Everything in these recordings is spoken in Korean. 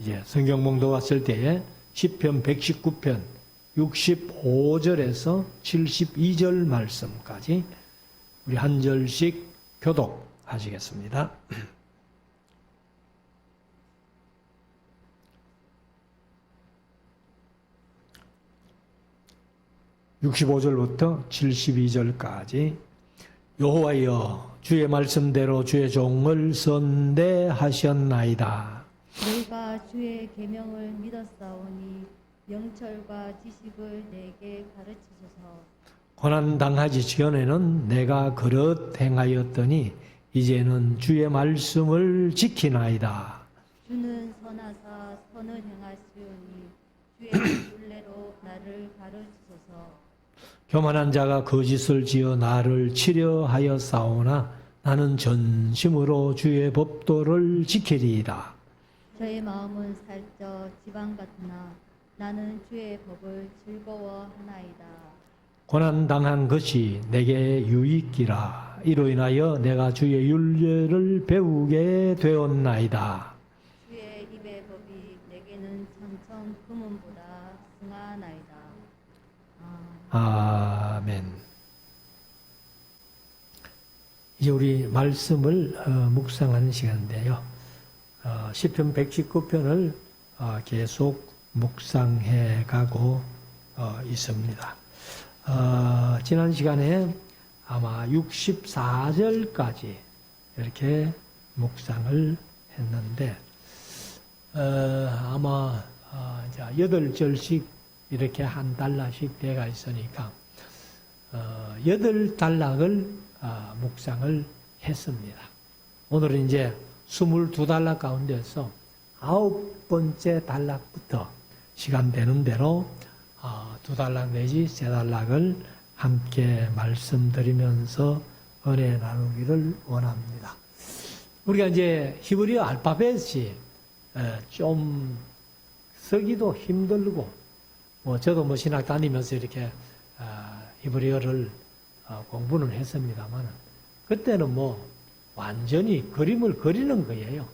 이제 성경 봉독 왔을 때에 시편 119편 65절에서 72절 말씀까지 우리 한 절씩 교독하시겠습니다. 65절부터 72절까지 여호와여 주의 말씀대로 주의 종을 선대하셨나이다. 내가 주의 계명을 믿었사오니 명철과 지식을 내게 가르치소서. 고난당하기 전에는 내가 그릇 행하였더니 이제는 주의 말씀을 지키나이다. 주는 선하사 선을 행하시오니 주의 율례로 나를 가르치소서. 교만한 자가 거짓을 지어 나를 치려하여 싸우나 나는 전심으로 주의 법도를 지키리이다. 저의 마음은 살쪄 지방 같으나 나는 주의 법을 즐거워하나이다. 고난당한 것이 내게 유익이라. 이로 인하여 내가 주의 율례를 배우게 되었나이다. 주의 입의 법이 내게는 천천 금은보다 승하나이다. 아멘. 이제 우리 말씀을 묵상하는 시간인데요. 시편 119편을 계속 묵상해 가고 있습니다. 지난 시간에 아마 64절까지 이렇게 묵상을 했는데 아마 이제 8절씩 이렇게 한 단락씩 되어 있으니까 8단락을 묵상을 했습니다. 오늘은 이제 22단락 가운데서 9번째 단락부터 시간 되는 대로 2단락 내지 3단락을 함께 말씀드리면서 은혜 나누기를 원합니다. 우리가 이제 히브리어 알파벳이 좀 쓰기도 힘들고 저도 신학 다니면서 이렇게 히브리어를 공부는 했습니다만 그때는 완전히 그림을 그리는 거예요.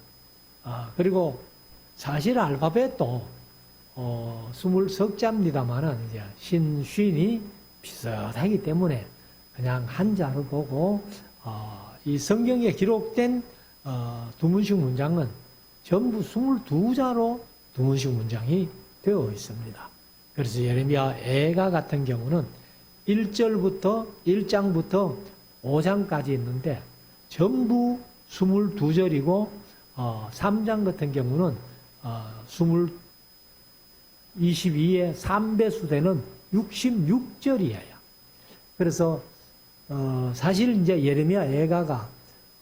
그리고 사실 알파벳도 20석자입니다만 이제 신쉰이 비슷하기 때문에 그냥 한자로 보고 이 성경에 기록된 두문식 문장은 전부 22자로 두문식 문장이 되어 있습니다. 그래서 예레미야 애가 같은 경우는 1장부터 5장까지 있는데 전부 22절이고 3장 같은 경우는 22의 3배수 되는 66절이에요. 그래서 사실 이제 예레미야 애가가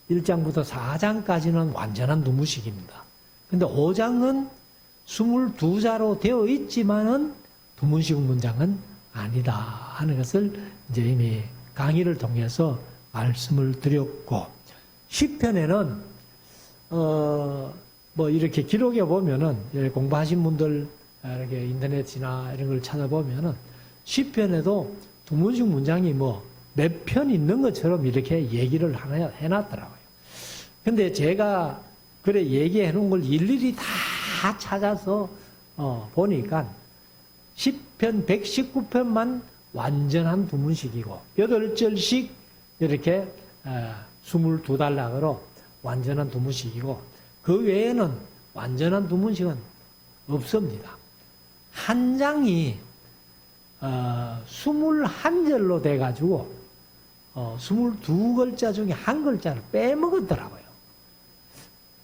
1장부터 4장까지는 완전한 두문식입니다. 근데 5장은 22자로 되어 있지만은 두문식 문장은 아니다 하는 것을 이제 이미 강의를 통해서 말씀을 드렸고, 시편에는 이렇게 기록해 보면은 공부하신 분들 이렇게 인터넷이나 이런 걸 찾아보면은 시편에도 두문식 문장이 몇 편 있는 것처럼 이렇게 얘기를 해놨더라고요. 근데 제가 그래 얘기해 놓은 걸 일일이 다 찾아서 보니까 시편 119편만 완전한 두문식이고 8절씩 이렇게 22단락으로 완전한 두문식이고 그 외에는 완전한 두문식은 없습니다. 한 장이 21절로 돼가지고 22글자 중에 한 글자를 빼먹었더라고요.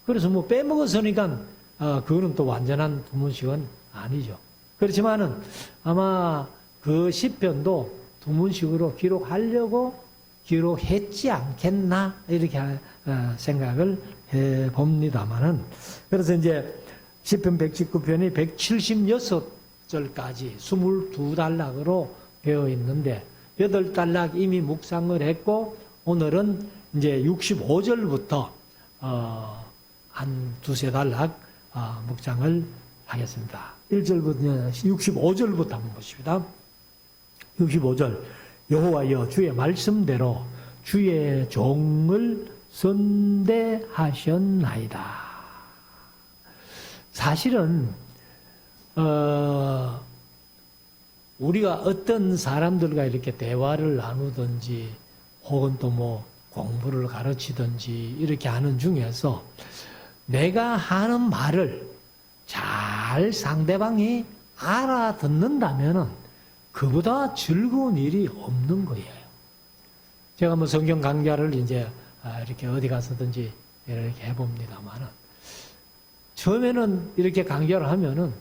그래서 빼먹었으니까 그거는 또 완전한 두문식은 아니죠. 그렇지만은 아마 그 시편도 두문식으로 기록하려고 기록했지 않겠나 이렇게 생각을 해 봅니다만은, 그래서 이제 시편 119편이 176절까지 22단락으로 되어 있는데 8단락 이미 묵상을 했고 오늘은 이제 65절부터 한 두세 단락 묵상을 하겠습니다. 1절부터 65절부터 한번 보십니다. 65절 여호와여 주의 말씀대로 주의 종을 선대하셨나이다. 사실은 우리가 어떤 사람들과 이렇게 대화를 나누든지 혹은 또 뭐 공부를 가르치든지 이렇게 하는 중에서 내가 하는 말을 잘 상대방이 알아듣는다면은 그보다 즐거운 일이 없는 거예요. 제가 뭐 성경 강좌를 이제 이렇게 어디 가서든지 이렇게 해봅니다만은 처음에는 이렇게 강좌를 하면은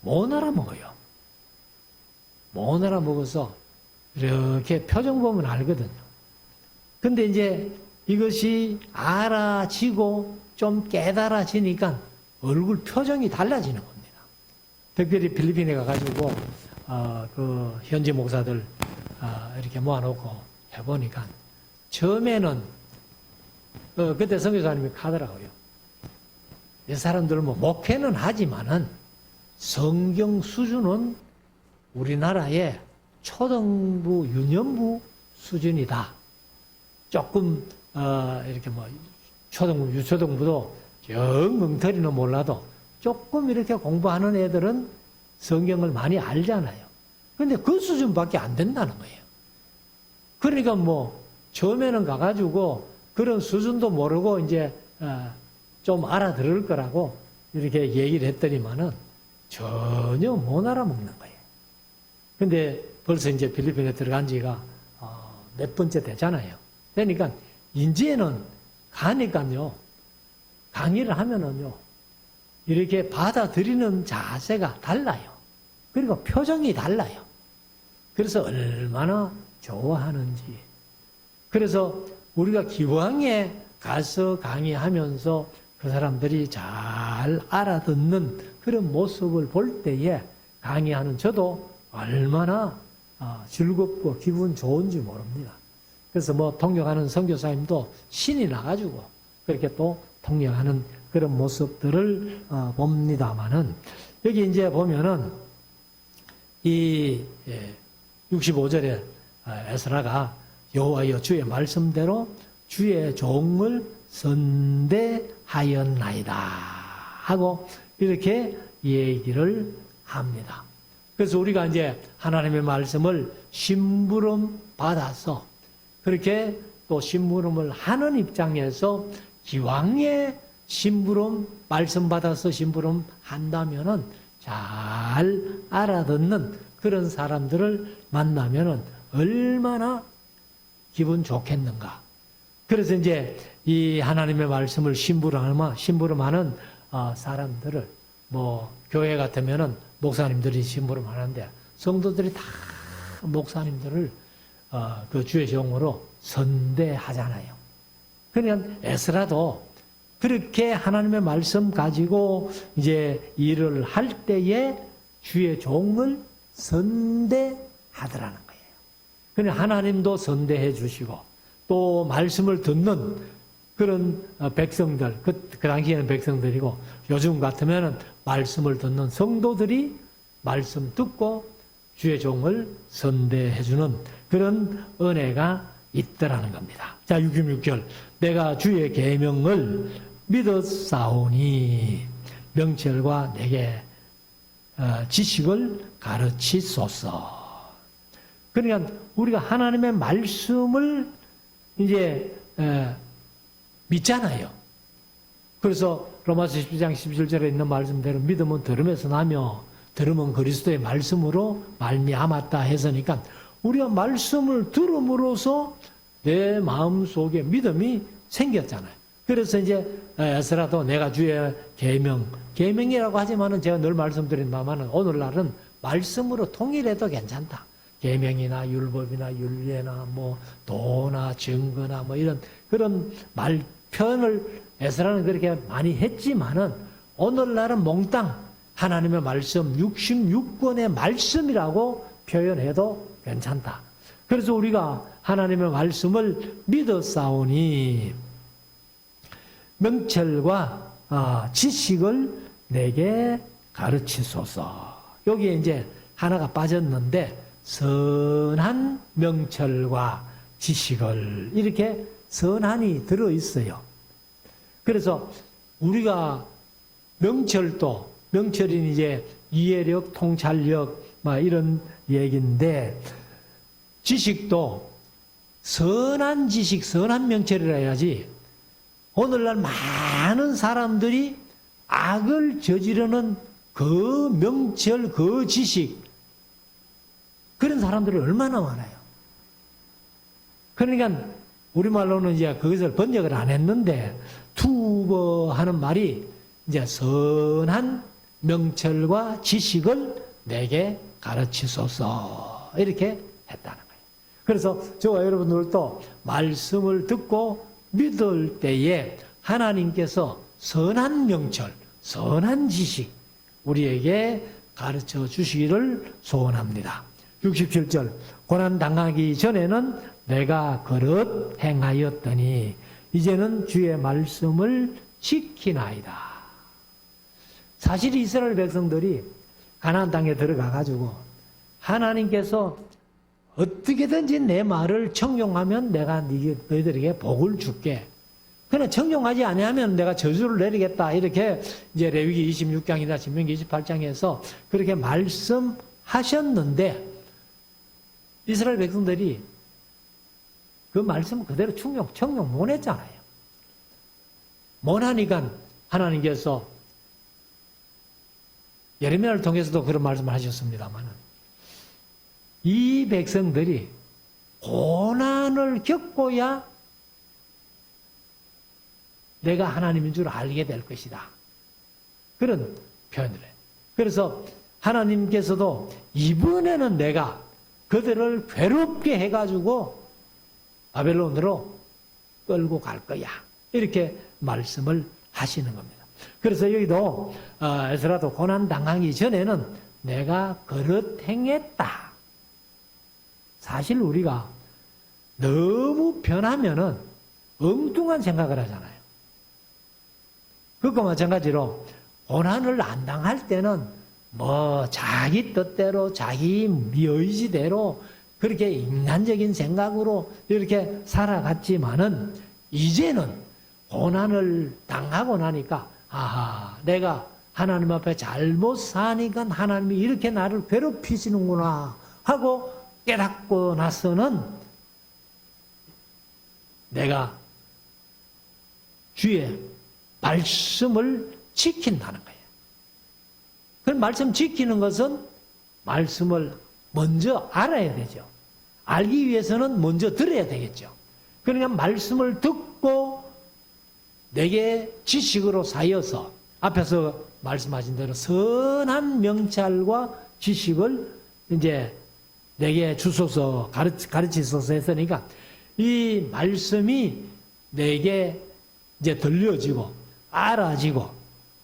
못 알아먹어요. 못 알아먹어서 이렇게 표정 보면 알거든요. 근데 이제 이것이 알아지고 좀 깨달아지니까 얼굴 표정이 달라지는 겁니다. 특별히 필리핀에 가가지고 그 현지 목사들 이렇게 모아놓고 해보니까 처음에는 그때 선교사님이 가더라고요. 이 사람들은 뭐 목회는 하지만은 성경 수준은 우리나라의 초등부, 유년부 수준이다. 조금 이렇게 뭐 초등부, 유초등부도 영 멍터리는 몰라도 조금 이렇게 공부하는 애들은 성경을 많이 알잖아요. 근데 그 수준밖에 안 된다는 거예요. 그러니까 뭐 처음에는 가가지고 그런 수준도 모르고 이제 좀 알아들을 거라고 이렇게 얘기를 했더니만은 전혀 못 알아먹는 거예요. 근데 벌써 이제 필리핀에 들어간 지가 몇 번째 되잖아요. 그러니까 이제는 가니까요, 강의를 하면은요, 이렇게 받아들이는 자세가 달라요. 그리고 표정이 달라요. 그래서 얼마나 좋아하는지. 그래서 우리가 기왕에 가서 강의하면서 그 사람들이 잘 알아듣는 그런 모습을 볼 때에 강의하는 저도 얼마나 즐겁고 기분 좋은지 모릅니다. 그래서 뭐 통역하는 선교사님도 신이 나가지고 그렇게 또 통역하는 그런 모습들을 봅니다만은 여기 이제 보면은 이 65절에 에스라가 여호와여 주의 말씀대로 주의 종을 선대하였나이다 하고 이렇게 얘기를 합니다. 그래서 우리가 이제 하나님의 말씀을 심부름 받아서 그렇게 또 심부름을 하는 입장에서 기왕에 심부름 말씀 받아서 심부름 한다면은 잘 알아듣는 그런 사람들을 만나면은 얼마나 기분 좋겠는가. 그래서 이제 이 하나님의 말씀을 심부름하는 사람들을 뭐 교회 같으면은 목사님들이 심부름하는데 성도들이 다 목사님들을 그 주의 종으로 선대하잖아요. 그러니까 에스라도 그렇게 하나님의 말씀 가지고 이제 일을 할 때에 주의 종을 선대하더라는 거예요. 그러니까 하나님도 선대해 주시고 또 말씀을 듣는 그런 백성들, 그 당시에는 백성들이고 요즘 같으면은 말씀을 듣는 성도들이 말씀 듣고 주의 종을 선대해 주는 그런 은혜가 있더라는 겁니다. 자, 66절. 내가 주의 계명을 믿었사오니 명철과 내게 지식을 가르치소서. 그러니까 우리가 하나님의 말씀을 이제 믿잖아요. 그래서 로마서 12장 17절에 있는 말씀대로 믿음은 들음에서 나며 들음은 그리스도의 말씀으로 말미암았다 했으니까 우리가 말씀을 들음으로써 내 마음속에 믿음이 생겼잖아요. 그래서 이제 에스라도 내가 주의 계명이라고 하지만은 제가 늘 말씀드린다마는 오늘날은 말씀으로 통일해도 괜찮다. 계명이나 율법이나 율례나 뭐 도나 증거나 뭐 이런 그런 말 표현을 에스라는 그렇게 많이 했지만은 오늘날은 몽땅 하나님의 말씀 66권의 말씀이라고 표현해도 괜찮다. 그래서 우리가 하나님의 말씀을 믿었사오니 명철과 지식을 내게 가르치소서. 여기에 이제 하나가 빠졌는데 선한 명철과 지식을 이렇게 선한이 들어있어요. 그래서 우리가 명철도, 명철인 이제 이해력, 통찰력, 막 이런 얘기인데, 지식도 선한 지식, 선한 명철이라 해야지, 오늘날 많은 사람들이 악을 저지르는 그 명철, 그 지식, 그런 사람들이 얼마나 많아요. 그러니까 우리말로는 이제 그것을 번역을 안 했는데, 투버하는 말이 이제 선한 명철과 지식을 내게 가르치소서, 이렇게 했다는 거예요. 그래서 저와 여러분들도 말씀을 듣고 믿을 때에 하나님께서 선한 명철, 선한 지식 우리에게 가르쳐 주시기를 소원합니다. 67절, 고난 당하기 전에는 내가 그릇 행하였더니 이제는 주의 말씀을 지키나이다. 사실 이스라엘 백성들이 가나안 땅에 들어가 가지고 하나님께서 어떻게든지 내 말을 청종하면 내가 너희들에게 복을 줄게. 그러나 청종하지 아니하면 내가 저주를 내리겠다. 이렇게 이제 레위기 26장이나 신명기 28장에서 그렇게 말씀하셨는데 이스라엘 백성들이 그 말씀 그대로 청종 못 했잖아요. 못하니까 하나님께서 예레미야를 통해서도 그런 말씀을 하셨습니다만 이 백성들이 고난을 겪어야 내가 하나님인 줄 알게 될 것이다. 그런 표현을 해요. 그래서 하나님께서도 이번에는 내가 그들을 괴롭게 해가지고 바벨론으로 끌고 갈 거야. 이렇게 말씀을 하시는 겁니다. 그래서 여기도 에스라도 고난 당하기 전에는 내가 그릇 행했다. 사실 우리가 너무 변하면은 엉뚱한 생각을 하잖아요. 그것과 마찬가지로 고난을 안 당할 때는 뭐 자기 뜻대로 자기 의지대로 그렇게 인간적인 생각으로 이렇게 살아갔지만은 이제는 고난을 당하고 나니까 아하, 내가 하나님 앞에 잘못 사니까 하나님이 이렇게 나를 괴롭히시는구나 하고 깨닫고 나서는 내가 주의 말씀을 지킨다는 거예요. 그 말씀 지키는 것은 말씀을 먼저 알아야 되죠. 알기 위해서는 먼저 들어야 되겠죠. 그러니까 말씀을 듣고 내게 지식으로 쌓여서 앞에서 말씀하신 대로 선한 명찰과 지식을 이제 내게 주소서 가르치소서 했으니까 이 말씀이 내게 이제 들려지고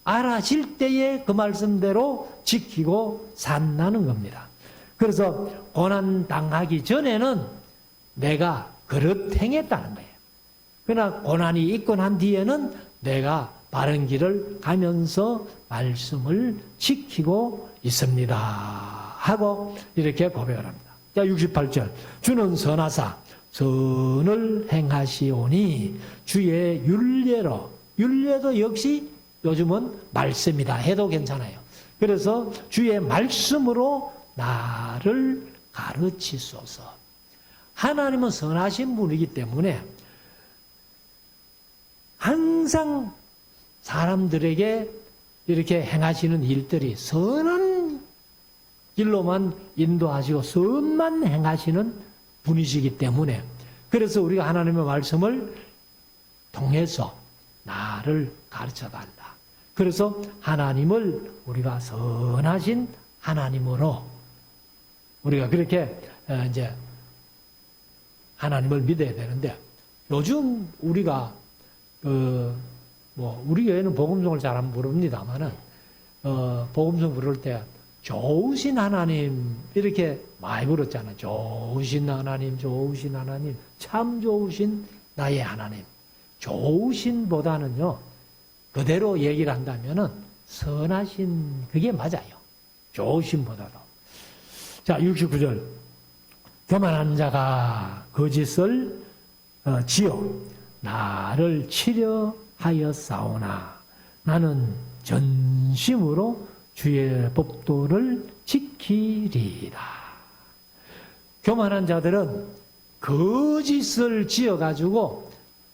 알아질 때에 그 말씀대로 지키고 산다는 겁니다. 그래서 고난 당하기 전에는 내가 그릇 행했다는 거예요. 그러나 고난이 있고 난 뒤에는 내가 바른 길을 가면서 말씀을 지키고 있습니다. 하고 이렇게 고백을 합니다. 자, 68절. 주는 선하사 선을 행하시오니 주의 율례도 역시 요즘은 말씀이다 해도 괜찮아요. 그래서 주의 말씀으로 나를 가르치소서. 하나님은 선하신 분이기 때문에 항상 사람들에게 이렇게 행하시는 일들이 선한 길로만 인도하시고 선만 행하시는 분이시기 때문에 그래서 우리가 하나님의 말씀을 통해서 나를 가르쳐달라. 그래서 하나님을 우리가 선하신 하나님으로 우리가 그렇게 이제 하나님을 믿어야 되는데 요즘 우리가 우리 교회는 복음송을 잘 안 부릅니다만은 복음송 부를 때 좋으신 하나님 이렇게 많이 부르잖아요. 좋으신 하나님, 좋으신 하나님, 참 좋으신 나의 하나님. 좋으신보다는요 그대로 얘기를 한다면은 선하신 그게 맞아요. 좋으신보다도. 자, 69절. 교만한 자가 거짓을 지어 나를 치려 하였사오나 나는 전심으로 주의 법도를 지키리라. 교만한 자들은 거짓을 지어가지고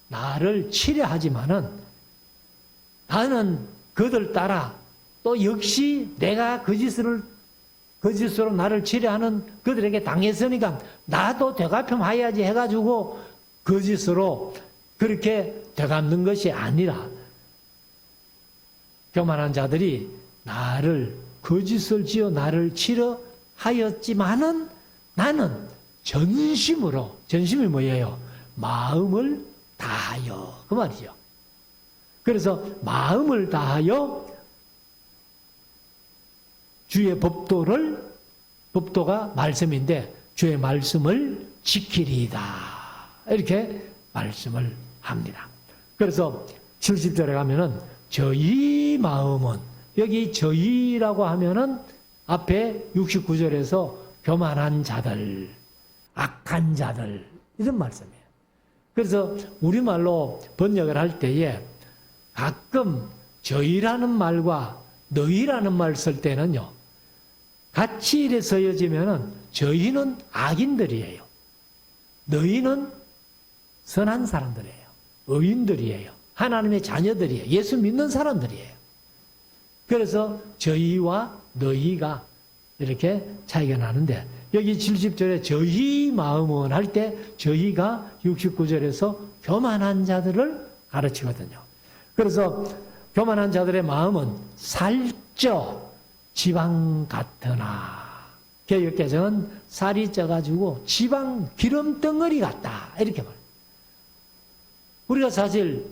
나를 치려하지만은 나는 그들 따라 또 역시 내가 거짓으로 나를 치려하는 그들에게 당했으니까 나도 되갚음해야지 해가지고 거짓으로 그렇게 되갚는 것이 아니라 교만한 자들이 나를 거짓을 지어 나를 치려 하였지만은 나는 전심으로, 전심이 뭐예요? 마음을 다하여 그 말이죠. 그래서 마음을 다하여 주의 법도가 말씀인데 주의 말씀을 지키리이다 이렇게 말씀을 합니다. 그래서 70절에 가면은 저희 마음은, 여기 저희라고 하면은 앞에 69절에서 교만한 자들, 악한 자들 이런 말씀이에요. 그래서 우리말로 번역을 할 때에 가끔 저희라는 말과 너희라는 말 쓸 때는요, 같이 이래 써여지면은 저희는 악인들이에요. 너희는 선한 사람들이에요. 의인들이에요. 하나님의 자녀들이에요. 예수 믿는 사람들이에요. 그래서 저희와 너희가 이렇게 차이가 나는데 여기 70절에 저희 마음은 할 때 저희가 69절에서 교만한 자들을 가르치거든요. 그래서 교만한 자들의 마음은 살쪄 지방 같으나, 개역개정은 살이 쪄가지고 지방 기름덩어리 같다 이렇게 말해요. 우리가 사실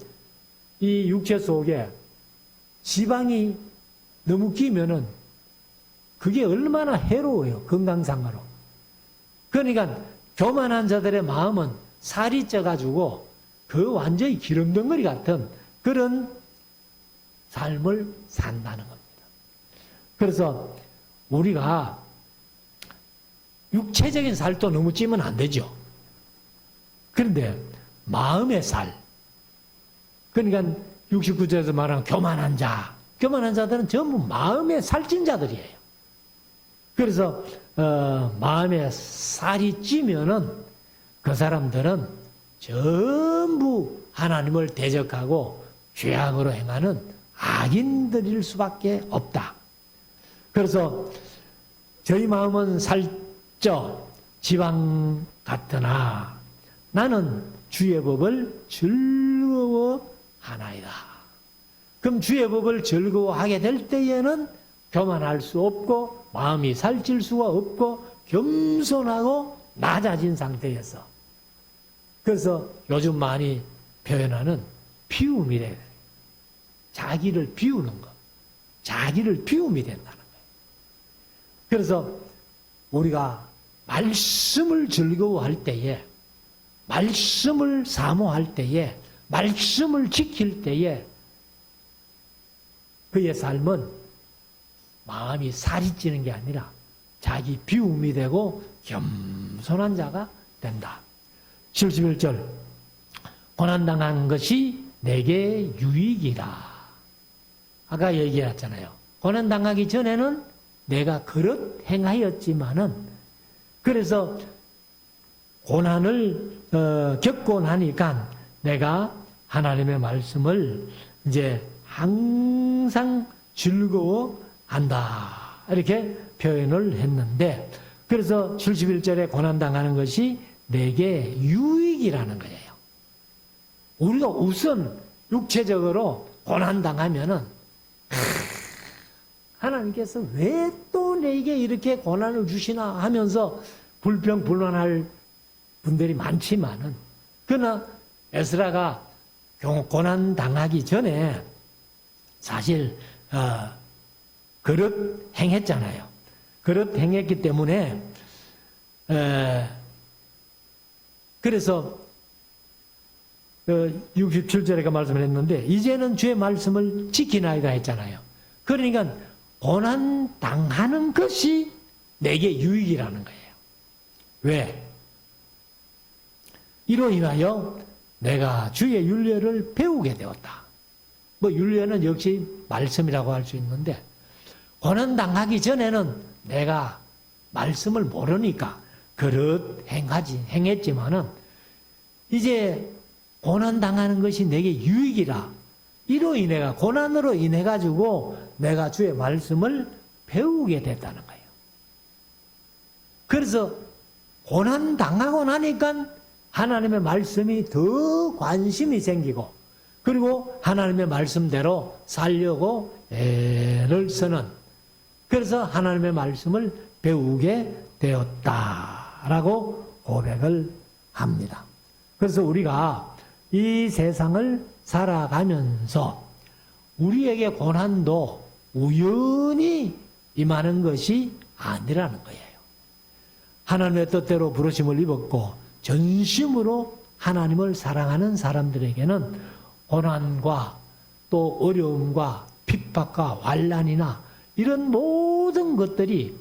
이 육체 속에 지방이 너무 끼면은 그게 얼마나 해로워요, 건강상으로. 그러니까 교만한 자들의 마음은 살이 쪄가지고 그 완전히 기름덩어리 같은 그런 삶을 산다는 겁니다. 그래서 우리가 육체적인 살도 너무 찌면 안 되죠. 그런데 마음의 살, 그러니까 69절에서 말하는 교만한 자들은 전부 마음에 살찐 자들이에요. 그래서 마음에 살이 찌면은 그 사람들은 전부 하나님을 대적하고 죄악으로 행하는 악인들일 수밖에 없다. 그래서 저희 마음은 살쪄 지방 같으나 나는 주의 법을 즐거워하나이다. 그럼 주의 법을 즐거워하게 될 때에는 교만할 수 없고 마음이 살찔 수가 없고 겸손하고 낮아진 상태에서, 그래서 요즘 많이 표현하는 비움이래. 자기를 비우는 것, 자기를 비움이 된다는 거예요. 그래서 우리가 말씀을 즐거워할 때에, 말씀을 사모할 때에, 말씀을 지킬 때에 그의 삶은 마음이 살이 찌는 게 아니라 자기 비움이 되고 겸손한 자가 된다. 71절 고난당한 것이 내게 유익이라. 아까 얘기했잖아요. 고난당하기 전에는 내가 그릇 행하였지만은, 그래서 고난을 겪고 나니까 내가 하나님의 말씀을 이제 항상 즐거워한다 이렇게 표현을 했는데, 그래서 71절에 고난당하는 것이 내게 유익이라는 거예요. 우리가 우선 육체적으로 고난당하면은 하나님께서 왜 또 내게 이렇게 고난을 주시나 하면서 불평불만할 분들이 많지만은, 그러나 에스라가 고난당하기 전에 사실 그릇 행했잖아요. 그릇 행했기 때문에 그래서 67절에 말씀을 했는데 이제는 주의 말씀을 지키나이다 했잖아요. 그러니까 고난당하는 것이 내게 유익이라는 거예요. 왜? 이로 인하여 내가 주의 율례를 배우게 되었다. 뭐 윤례는 역시 말씀이라고 할 수 있는데, 고난당하기 전에는 내가 말씀을 모르니까 그릇 행했지만은 이제 고난당하는 것이 내게 유익이라, 이로 인해가 고난으로 인해 가지고 내가 주의 말씀을 배우게 됐다는 거예요. 그래서 고난당하고 나니까 하나님의 말씀이 더 관심이 생기고, 그리고 하나님의 말씀대로 살려고 애를 쓰는, 그래서 하나님의 말씀을 배우게 되었다라고 고백을 합니다. 그래서 우리가 이 세상을 살아가면서 우리에게 고난도 우연히 임하는 것이 아니라는 거예요. 하나님의 뜻대로 부르심을 입었고 전심으로 하나님을 사랑하는 사람들에게는 고난과 또 어려움과 핍박과 환난이나 이런 모든 것들이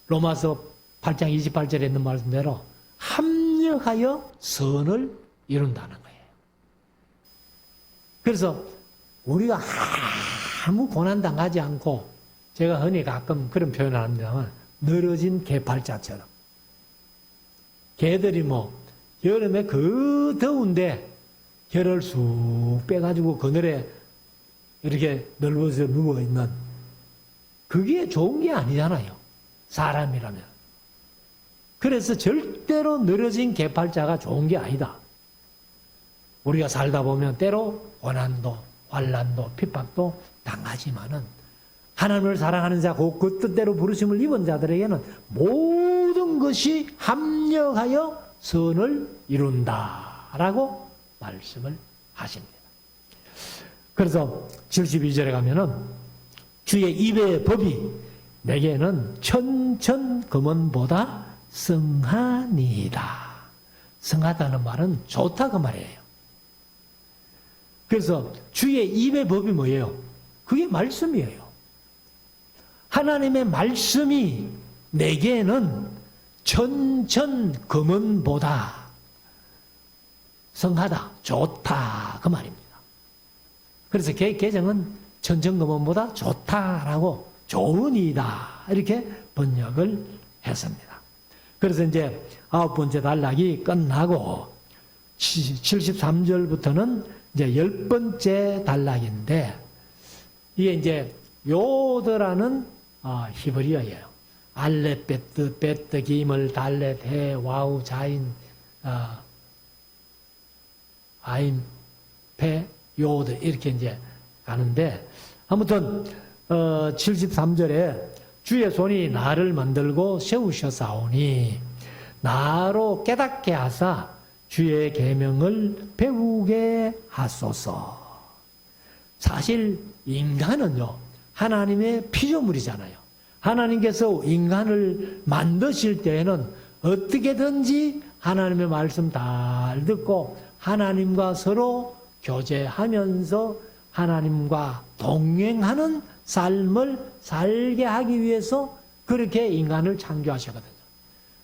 로마서 8장 28절에 있는 말씀대로 합력하여 선을 이룬다는 거예요. 그래서 우리가 아무 고난당하지 않고, 제가 흔히 가끔 그런 표현을 합니다만, 늘어진 개팔자처럼, 개들이 뭐 여름에 그 더운데 결을 쑥 빼가지고 그늘에 이렇게 넓어서 누워있는, 그게 좋은 게 아니잖아요, 사람이라면. 그래서 절대로 늘어진 개팔자가 좋은 게 아니다. 우리가 살다 보면 때로 고난도, 환난도, 핍박도 당하지만은 하나님을 사랑하는 자, 그 뜻대로 부르심을 입은 자들에게는 모든 것이 합력하여 선을 이룬다라고 말씀을 하십니다. 그래서 72절에 가면은 주의 입의 법이 내게는 천천금원보다 성하니이다. 성하다는 말은 좋다 그 말이에요. 그래서 주의 입의 법이 뭐예요? 그게 말씀이에요. 하나님의 말씀이 내게는 천천금원보다 성하다, 좋다 그 말입니다. 그래서 개정은 천천금원보다 좋다라고 좋으니이다 이렇게 번역을 했습니다. 그래서 이제 9번째 단락이 끝나고 73절부터는 이제 10번째 단락인데, 이게 이제 요드라는 히브리어예요. 알렛, 베트, 베트, 기물, 달렛, 해, 와우, 자인, 아인, 페, 요드 이렇게 이제 가는데, 아무튼 73절에 주의 손이 나를 만들고 세우셨사오니 나로 깨닫게 하사 주의 계명을 배우게 하소서. 사실 인간은요, 하나님의 피조물이잖아요. 하나님께서 인간을 만드실 때에는 어떻게든지 하나님의 말씀 잘 듣고 하나님과 서로 교제하면서 하나님과 동행하는 삶을 살게 하기 위해서 그렇게 인간을 창조하셨거든요.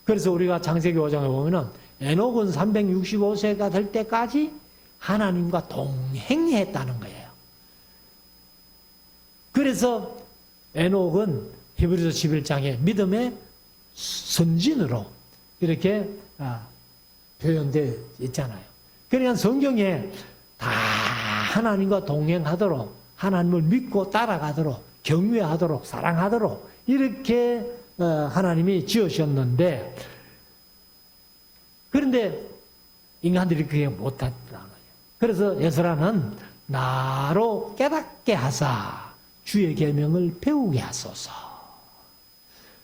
그래서 우리가 창세기 5장에 보면은 에녹은 365세가 될 때까지 하나님과 동행했다는 거예요. 그래서 에녹은 히브리서 11장에 믿음의 선진으로 이렇게 표현되어 있잖아요. 그러니까 성경에 다 하나님과 동행하도록, 하나님을 믿고 따라가도록, 경외하도록, 사랑하도록 이렇게 하나님이 지으셨는데, 그런데 인간들이 그게 못했다는 거예요. 그래서 에스라는 나로 깨닫게 하사 주의 계명을 배우게 하소서.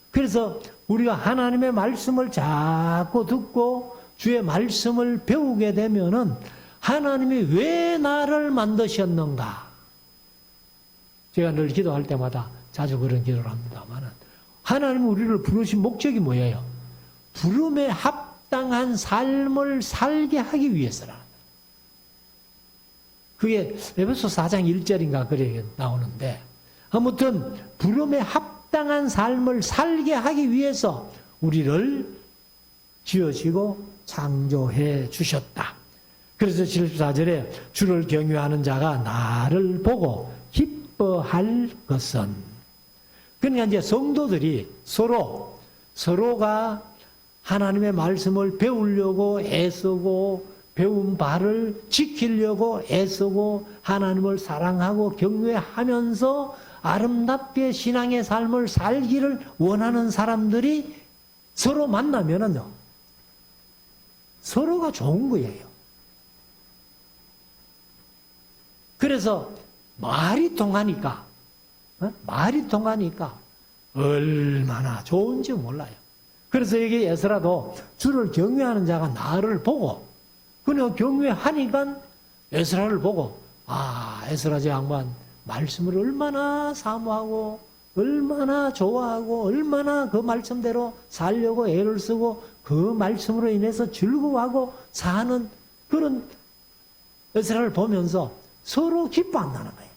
그래서 우리가 하나님의 말씀을 자꾸 듣고 주의 말씀을 배우게 되면은 하나님이 왜 나를 만드셨는가? 제가 늘 기도할 때마다 자주 그런 기도를 합니다만, 하나님은 우리를 부르신 목적이 뭐예요? 부름에 합당한 삶을 살게 하기 위해서라. 그게 에베소 4장 1절인가 그래 나오는데, 아무튼 부름에 합당한 삶을 살게 하기 위해서 우리를 지으시고 창조해 주셨다. 그래서 74절에 주를 경외하는 자가 나를 보고 기뻐할 것은. 그러니까 이제 성도들이 서로가 하나님의 말씀을 배우려고 애쓰고 배운 바를 지키려고 애쓰고 하나님을 사랑하고 경외하면서 아름답게 신앙의 삶을 살기를 원하는 사람들이 서로 만나면은요, 서로가 좋은 거예요. 그래서 말이 통하니까 얼마나 좋은지 몰라요. 그래서 여기 에스라도 주를 경외하는 자가 나를 보고, 그냥 경외하니까 에스라를 보고, 에스라 저 양반 말씀을 얼마나 사모하고 얼마나 좋아하고 얼마나 그 말씀대로 살려고 애를 쓰고 그 말씀으로 인해서 즐거워하고 사는 그런 에스라를 보면서 서로 기뻐한다는 거예요.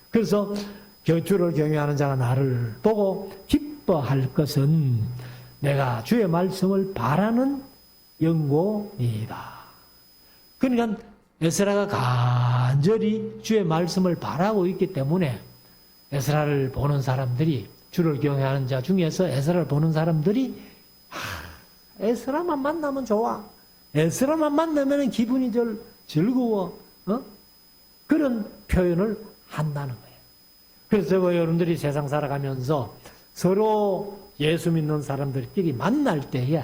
그래서 주를 경외하는 자가 나를 보고 기뻐할 것은 내가 주의 말씀을 바라는 영고이다. 그러니까 에스라가 간절히 주의 말씀을 바라고 있기 때문에 에스라를 보는 사람들이, 주를 경외하는 자 중에서 에스라를 보는 사람들이 에스라만 만나면 좋아, 에스라만 만나면 기분이 즐거워, 그런 표현을 한다는 거예요. 그래서 여러분들이 세상 살아가면서 서로 예수 믿는 사람들끼리 만날 때에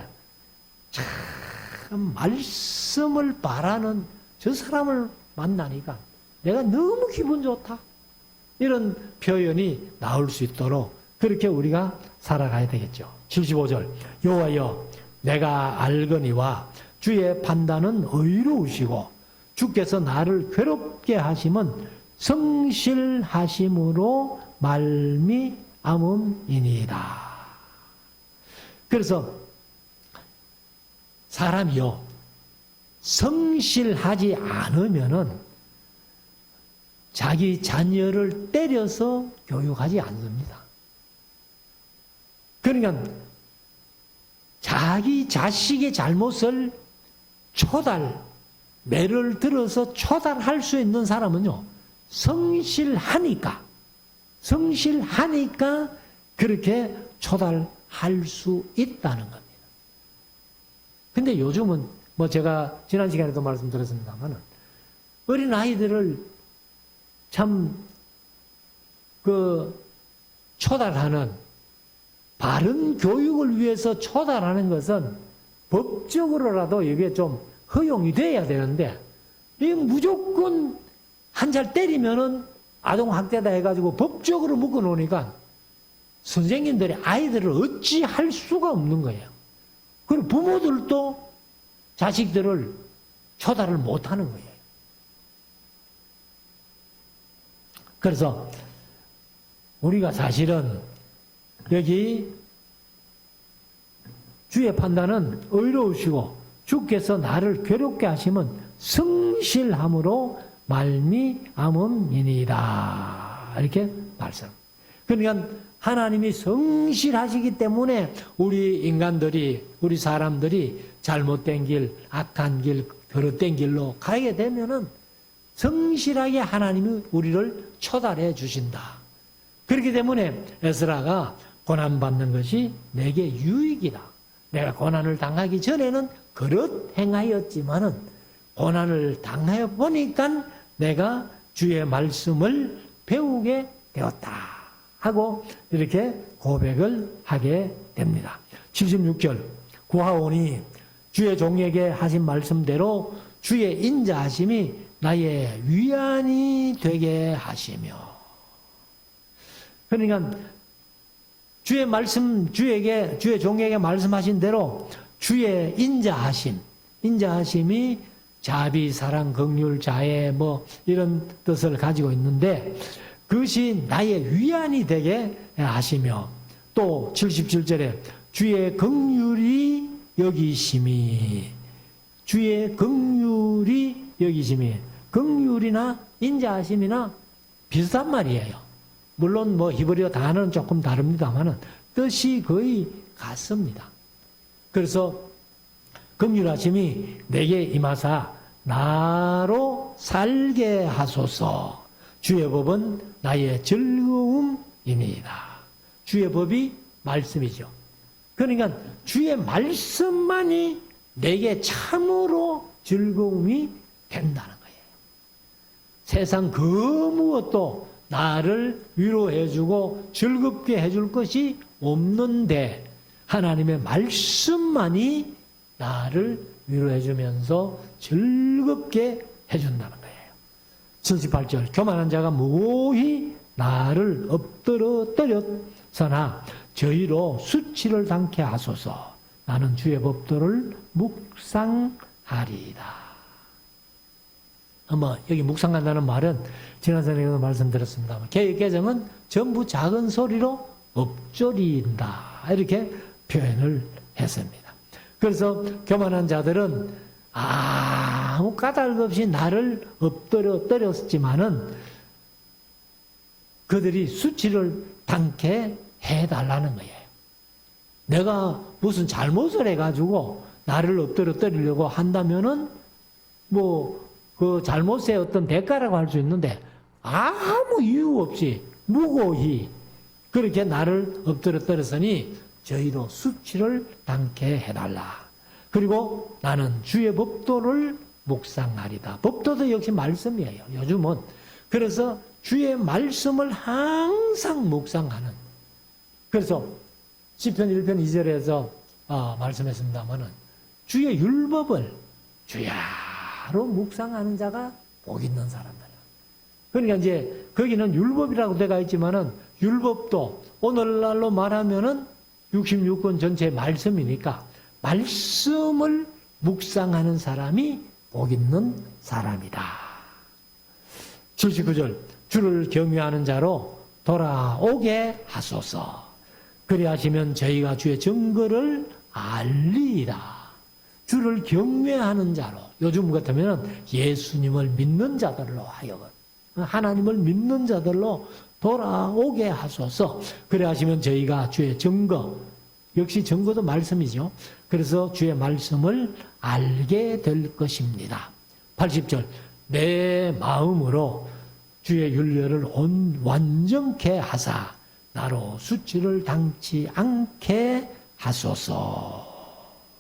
참 말씀을 바라는 저 사람을 만나니까 내가 너무 기분 좋다, 이런 표현이 나올 수 있도록 그렇게 우리가 살아가야 되겠죠. 75절 여호와여 내가 알거니와 주의 판단은 의로우시고 주께서 나를 괴롭게 하심은 성실하심으로 말미암음이니이다. 그래서 사람이요 성실하지 않으면은 자기 자녀를 때려서 교육하지 않습니다. 그러니까 자기 자식의 잘못을 매를 들어서 초달할 수 있는 사람은요 성실하니까 그렇게 초달할 수 있다는 겁니다. 근데 요즘은 제가 지난 시간에도 말씀드렸습니다만 어린 아이들을 참 초달하는, 바른 교육을 위해서 초달하는 것은 법적으로라도 이게 좀 허용이 돼야 되는데, 이 무조건 한 살 때리면은 아동학대다 해가지고 법적으로 묶어 놓으니까 선생님들이 아이들을 어찌할 수가 없는 거예요. 그리고 부모들도 자식들을 초달을 못 하는 거예요. 그래서 우리가 사실은 여기 주의 판단은 의로우시고 주께서 나를 괴롭게 하시면 성실함으로 말미암음이니이다. 이렇게 말씀. 그러니까 하나님이 성실하시기 때문에 우리 인간들이, 우리 사람들이 잘못된 길, 악한 길, 더럽된 길로 가게 되면은 성실하게 하나님이 우리를 초달해 주신다. 그렇기 때문에 에스라가 고난받는 것이 내게 유익이다. 내가 고난을 당하기 전에는 그릇 행하였지만은 고난을 당해 보니까 내가 주의 말씀을 배우게 되었다 하고 이렇게 고백을 하게 됩니다. 76절 구하오니 주의 종에게 하신 말씀대로 주의 인자하심이 나의 위안이 되게 하시며. 그러니까 주의 말씀, 주의 종에게 말씀하신 대로 주의 인자하심이 자비, 사랑, 긍휼, 자애 이런 뜻을 가지고 있는데 그것이 나의 위안이 되게 하시며, 또 77절에 주의 긍휼이 여기심이, 주의 긍휼이 여기심이, 긍휼이나 인자하심이나 비슷한 말이에요. 물론 히브리어 단어는 조금 다릅니다만 뜻이 거의 같습니다. 그래서 긍휼하심이 내게 임하사 나로 살게 하소서. 주의 법은 나의 즐거움이니이다. 주의 법이 말씀이죠. 그러니까 주의 말씀만이 내게 참으로 즐거움이 된다는 거예요. 세상 그 무엇도 나를 위로해주고 즐겁게 해줄 것이 없는데 하나님의 말씀만이 나를 위로해주면서 즐겁게 해준다는 거예요. 78절 교만한 자가 무고히 나를 엎드러 때렸으나 저희로 수치를 당케 하소서. 나는 주의 법도를 묵상하리이다. 아마 여기 묵상한다는 말은 지난 시간에도 말씀드렸습니다만 개정은 전부 작은 소리로 엎조린다 이렇게 표현을 했습니다. 그래서 교만한 자들은 아무 까닭 없이 나를 엎드려 때렸지만은 그들이 수치를 당케 해달라는 거예요. 내가 무슨 잘못을 해가지고 나를 엎드려 때리려고 한다면은 그 잘못의 어떤 대가라고 할 수 있는데 아무 이유 없이 무고히 그렇게 나를 엎드려 때렸으니 저희도 수치를 당케 해달라. 그리고 나는 주의 법도를 묵상하리다. 법도도 역시 말씀이에요. 요즘은. 그래서 주의 말씀을 항상 묵상하는. 그래서 시편 1편 2절에서 말씀했습니다마는 주의 율법을 주야로 묵상하는 자가 복 있는 사람들. 그러니까 이제 거기는 율법이라고 되어 있지만은 율법도 오늘날로 말하면은 66권 전체의 말씀이니까 말씀을 묵상하는 사람이 복 있는 사람이다. 79절 주를 경외하는 자로 돌아오게 하소서. 그리하시면 저희가 주의 증거를 알리이다. 주를 경외하는 자로 요즘 같으면 예수님을 믿는 자들로 하여금 하나님을 믿는 자들로 돌아오게 하소서. 그리하시면 저희가 주의 증거 역시 증거도 말씀이죠. 그래서 주의 말씀을 알게 될 것입니다. 80절 내 마음으로 주의 윤례를 완전케 하사 나로 수치를 당치 않게 하소서.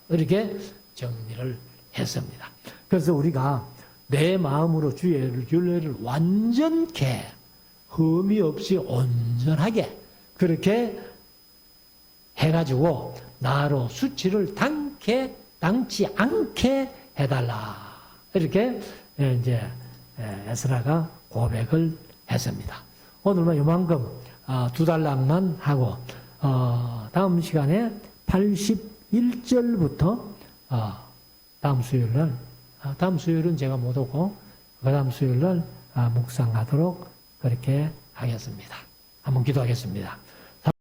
이렇게 정리를 했습니다. 그래서 우리가 내 마음으로 주의 윤례를 완전케 흠이 없이 온전하게 그렇게 해가지고 나로 수치를 당치 않게 해달라. 이렇게 이제 에스라가 고백을 했습니다. 오늘은 이만큼 두 달락만 하고 다음 시간에 81절부터 다음 수요일날 다음 수요일은 제가 못 오고 그 다음 수요일날 묵상하도록 그렇게 하겠습니다. 한번 기도하겠습니다.